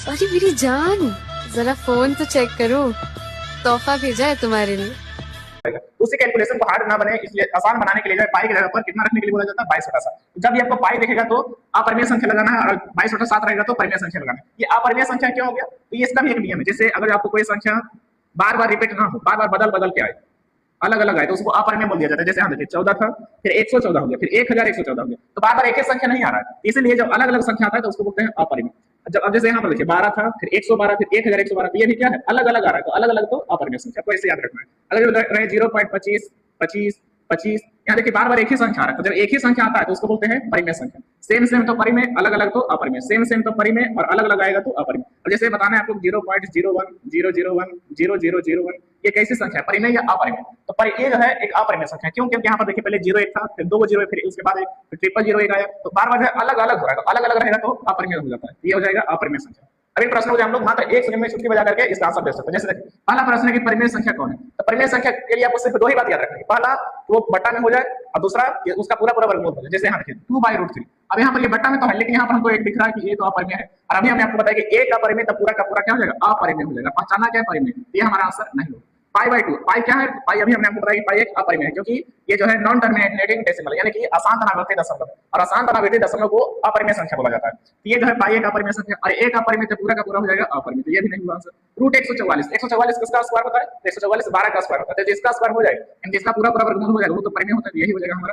अरे मेरी जान, जरा फोन तो चेक करो, तोहफा भेजा है तुम्हारे लिए। उसी कैलकुलेशन को हार्ड ना बने इसलिए आसान बनाने के लिए जो पाई की जगह पर कितना रखने के लिए बोला जाता है 22/7। जब भी आपको पाई देखेगा तो अपरिमेय संख्या लगाना है और 22/7 रहेगा तो परिमेय संख्या लगाना है। ये अपरिमेय संख्या क्यों हो गया? तो ये इसका भी एक नियम है। जैसे अगर आपको कोई संख्या बार बार रिपीट ना हो, बार बार बदल बदल के आए, अलग अलग आए, तो उसको अपरिमेय बोल दिया जाता है। जैसे यहाँ देखिए 14 था, फिर 114 हो गया, फिर 1114 हो गया, तो बार बार एक ही संख्या नहीं आ रहा है। इसलिए जब अलग अलग संख्या आता है तो उसको बोलते हैं अपरिमेय। जब अब जैसे यहाँ पर देखिए 12 था, फिर 112, फिर 1112, तो ये भी क्या है? अलग अलग आ रहा है, तो अलग अलग तो अपरिमेय संख्या, आपको ऐसे याद रखना है। अगर रहे 0.25, 25, 25, यहाँ देखिए बार बार एक ही संख्या आ रहा है, तो जब एक ही संख्या आता है तो उसको बोलते हैं परिमेय संख्या। सेम सेम तो परिमेय, अलग अलग तो अपरिमेय, सेम सेम तो परिमेय और अलग अलग आएगा तो अपरिमेय। और जैसे बताना है आपको 0.01, 001, 0001, ये कैसी संख्या है, परिमेय या अपरिमेय? तो पर ये जो है एक अपरिमेय संख्या। क्यों? क्योंकि यहाँ पर देखिए पहले 0 1 था, फिर 2 0 फिर उसके बाद फिर 000 आया, तो बार बार जो है अलग अलग हो रहा है, तो अलग अलग रहेगा तो अपरिमेय हो जाता है। ये हो जाएगा अपरिमेय संख्या। अभी प्रश्न हो जाए हम लोग मात्र एक सेकंड में छुट्टी बजा करके इसका आंसर दे सकते हैं। जैसे देखिए पहला प्रश्न है कि परिमेय संख्या कौन है? तो परिमेय संख्या के लिए आपको सिर्फ दो ही बात याद रखनी है। पहला वो बट्टा में हो जाए और दूसरा उसका पूरा पूरा वर्गमूल हो जाए। जैसे यहाँ देखिए 2/√3। अब यहाँ पर ये बट्टा में तो है, लेकिन यहाँ पर हमको एक दिख रहा है कि ये तो अपरिमेय है, और अभी हमने आपको बताया कि एक अपरिमेय तो पूरा का पूरा क्या हो जाएगा? अपरिमेय हो जाएगा। पहचाना क्या है परिमेय? ये हमारा आंसर नहीं होगा। पाई/2, पाई क्या है? पाई अभी हमने आपको बताया कि पाई एक अपरिमेय है, क्योंकि ये जो है नॉन टर्मिनेटिंग डेसिमल, यानी कि अशांत दशमलव, और अशांत दशमलव को अपरिमेय संख्या बोला जाता है। तो ये जो है पाई एक अपरिमेय संख्या, और एक अपरिमेय तो पूरा का पूरा हो जाएगा अपरिमेय, तो ये भी नहीं हुआ आंसर। √144, 144 किसका स्क्वायर होता है? 144 12 का स्क्वायर होता है, तो जिसका स्क्वायर हो जाएगा, जिसका पूरा पूरा वर्गमूल हो जाएगा वो तो परिमेय होता है, यही हो जाएगा हमारा